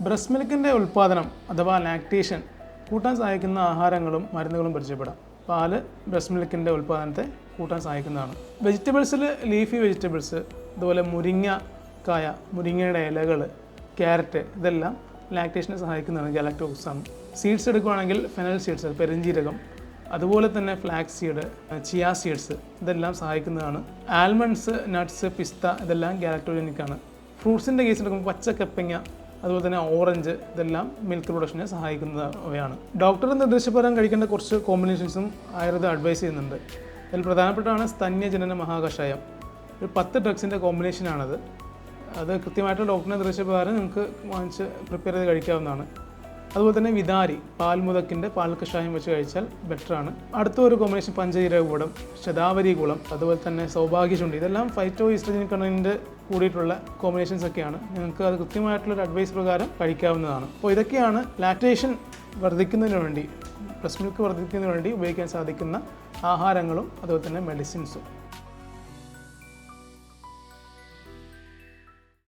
Breast മിൽക്കിൻ്റെ ഉൽപ്പാദനം അഥവാ lactation കൂട്ടാൻ സഹായിക്കുന്ന ആഹാരങ്ങളും മരുന്നുകളും പരിചയപ്പെടാം. പാല് ബ്രസ്റ്റ് മിൽക്കിൻ്റെ ഉൽപ്പാദനത്തെ കൂട്ടാൻ സഹായിക്കുന്നതാണ്. വെജിറ്റബിൾസിൽ ലീഫി വെജിറ്റബിൾസ്, അതുപോലെ മുരിങ്ങക്കായ, മുരിങ്ങയുടെ ഇലകൾ, ക്യാരറ്റ് ഇതെല്ലാം ലാക്ടേഷനെ സഹായിക്കുന്നതാണ്, ഗാലക്ടോസാണ്. സീഡ്സ് എടുക്കുകയാണെങ്കിൽ ഫെനൽ സീഡ്സ്, പെരുംജീരകം, അതുപോലെ തന്നെ ഫ്ലാക്സ് സീഡ്, ചിയ സീഡ്സ് ഇതെല്ലാം സഹായിക്കുന്നതാണ്. ആൽമണ്ട്സ്, നട്ട്സ്, പിസ്ത ഇതെല്ലാം ഗാലക്ടോജനിക്കാണ്. ഫ്രൂട്ട്സിൻ്റെ കേസ് എടുക്കുമ്പോൾ പച്ചക്കപ്പങ്ങ, അതുപോലെ തന്നെ ഓറഞ്ച് ഇതെല്ലാം മിൽക്ക് പ്രൊഡക്ഷനെ സഹായിക്കുന്നവയാണ്. ഡോക്ടറുടെ നിർദ്ദേശപ്രകാരം കഴിക്കേണ്ട കുറച്ച് കോമ്പിനേഷൻസും ആയുർവേദം അഡ്വൈസ് ചെയ്യുന്നുണ്ട്. അതിൽ പ്രധാനപ്പെട്ടാണ് സ്തന്യജനന മഹാകഷായം. ഒരു 10 ഡ്രഗ്സിൻ്റെ കോമ്പിനേഷനാണത്. അത് കൃത്യമായിട്ട് ഡോക്ടറുടെ നിർദ്ദേശപ്രകാരം നിങ്ങൾക്ക് വാങ്ങിച്ച് പ്രിപ്പയർ ചെയ്ത് കഴിക്കാവുന്നതാണ്. അതുപോലെ തന്നെ വിതാരി, പാൽമുതക്കിൻ്റെ പാൽ കഷായം വെച്ച് കഴിച്ചാൽ ബെറ്ററാണ്. അടുത്ത ഒരു കോമ്പിനേഷൻ പഞ്ചജീരകകൂടം, ശതാവരി കുളം, അതുപോലെ തന്നെ സൗഭാഗ്യചുണ്ടി, ഇതെല്ലാം ഫൈറ്റോ ഈസ്ട്രജൻ കണ്ടന്റ് കൂടിയിട്ടുള്ള കോമ്പിനേഷൻസ് ഒക്കെയാണ്. നിങ്ങൾക്ക് അത് കൃത്യമായിട്ടുള്ളൊരു അഡ്വൈസ് പ്രകാരം കഴിക്കാവുന്നതാണ്. അപ്പോൾ ഇതൊക്കെയാണ് ലാക്ടേഷൻ വർദ്ധിക്കുന്നതിന് വേണ്ടി, ബ്രസ്റ്റ് മിൽക്ക് വർദ്ധിക്കുന്നതിന് വേണ്ടി ഉപയോഗിക്കാൻ സാധിക്കുന്ന ആഹാരങ്ങളും അതുപോലെ തന്നെ മെഡിസിൻസും.